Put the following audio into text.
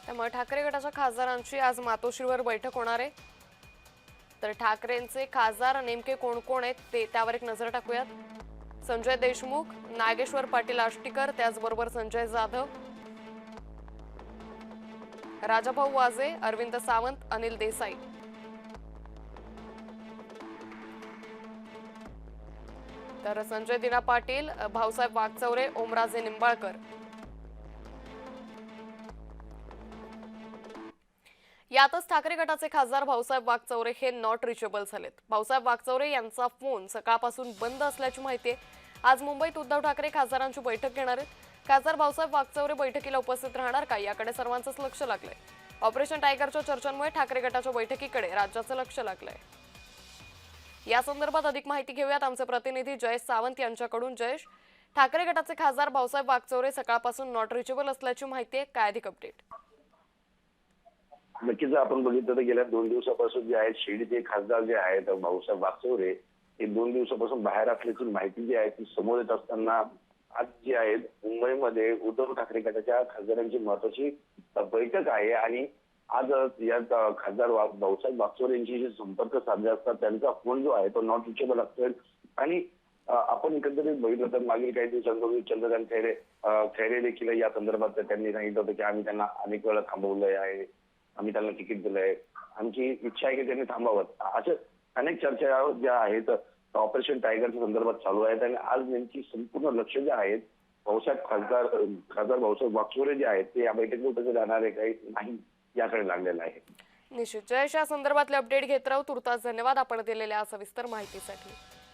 त्यामुळे ठाकरे गटाच्या खासदारांची आज मातोश्रीवर बैठक होणार आहे। तर ठाकरेंचे खासदार नेमके कोण कोण आहेत त्यावर एक नजर टाकूयात। संजय देशमुख, नागेश्वर पाटील आष्टीकर, त्याचबरोबर संजय जाधव, राजाभाऊ वाजे, अरविंद सावंत, अनिल देसाई। तर संजय दिना पाटील, भाऊसाहेब वागचौरे, ओमराजे निंबाळकर। यातच ठाकरे गटाचे खासदार भाऊसाहेब वागचौरे हे नॉट रिचेबल झालेत। भाऊसाहेब वागचौरे यांचा फोन सकाळपासून बंद असल्याची माहिती आहे। आज मुंबईत उद्धव ठाकरे खासदारांची बैठक घेणार आहेत। खासदार भाऊसाहेब वागचौरे बैठकीला उपस्थित राहणार का याकडे सर्वांचंच लक्ष लागलंय। ऑपरेशन टायगरच्या चर्चांमुळे ठाकरे गटाच्या बैठकीकडे राज्याचं लक्ष लागलंय। या संदर्भात अधिक माहिती घेऊयात आमचे प्रतिनिधी जयेश सावंत यांच्याकडून। जयेश, ठाकरे गटाचे खासदार भाऊसाहेब वागचौरे सकाळपासून नॉट रिचेबल असल्याची माहिती आहे, काय अधिक अपडेट? नक्कीच आपण बघितलं तर गेल्या 2 दिवसापासून जे आहेत शिर्डीचे खासदार जे आहेत भाऊसाहेब वागचौरे हे 2 दिवसापासून बाहेर असल्याची माहिती जी आहे ती समोर येत असताना आज जी आहेत मुंबईमध्ये उद्धव ठाकरे गटाच्या खासदारांची महत्वाची बैठक आहे आणि आज यात खासदार भाऊसाहेब वागचौरे यांची जे संपर्क साधले असतात त्यांचा फोन जो आहे तो नॉट रिचेबल असतोय आणि आपण एकंदरीत बघितलं तर मागील काही दिवसांपूर्वी चंद्रकांत खैरे देखील या संदर्भात त्यांनी सांगितलं होतं की आम्ही त्यांना अनेक वेळा थांबवलंय आहे, आम्ही त्यांना तिकीट दिलंय, आमची इच्छा आहे की त्यांनी थांबावं। अशा अनेक चर्चा ज्या आहेत ऑपरेशन टायगरच्या संदर्भात चालू आहेत आणि आज नेमकी संपूर्ण लक्ष जे आहेत भाऊसाहेब खासदार भाऊसाहेब वागचौरे जे आहेत ते या बैठकीत जाणार आहे काही नाही याकडे लागलेलं आहे। निश्चित जयेश, या संदर्भातले अपडेट घेत राहू। तुर्तास धन्यवाद आपण दिलेल्या सविस्तर माहितीसाठी।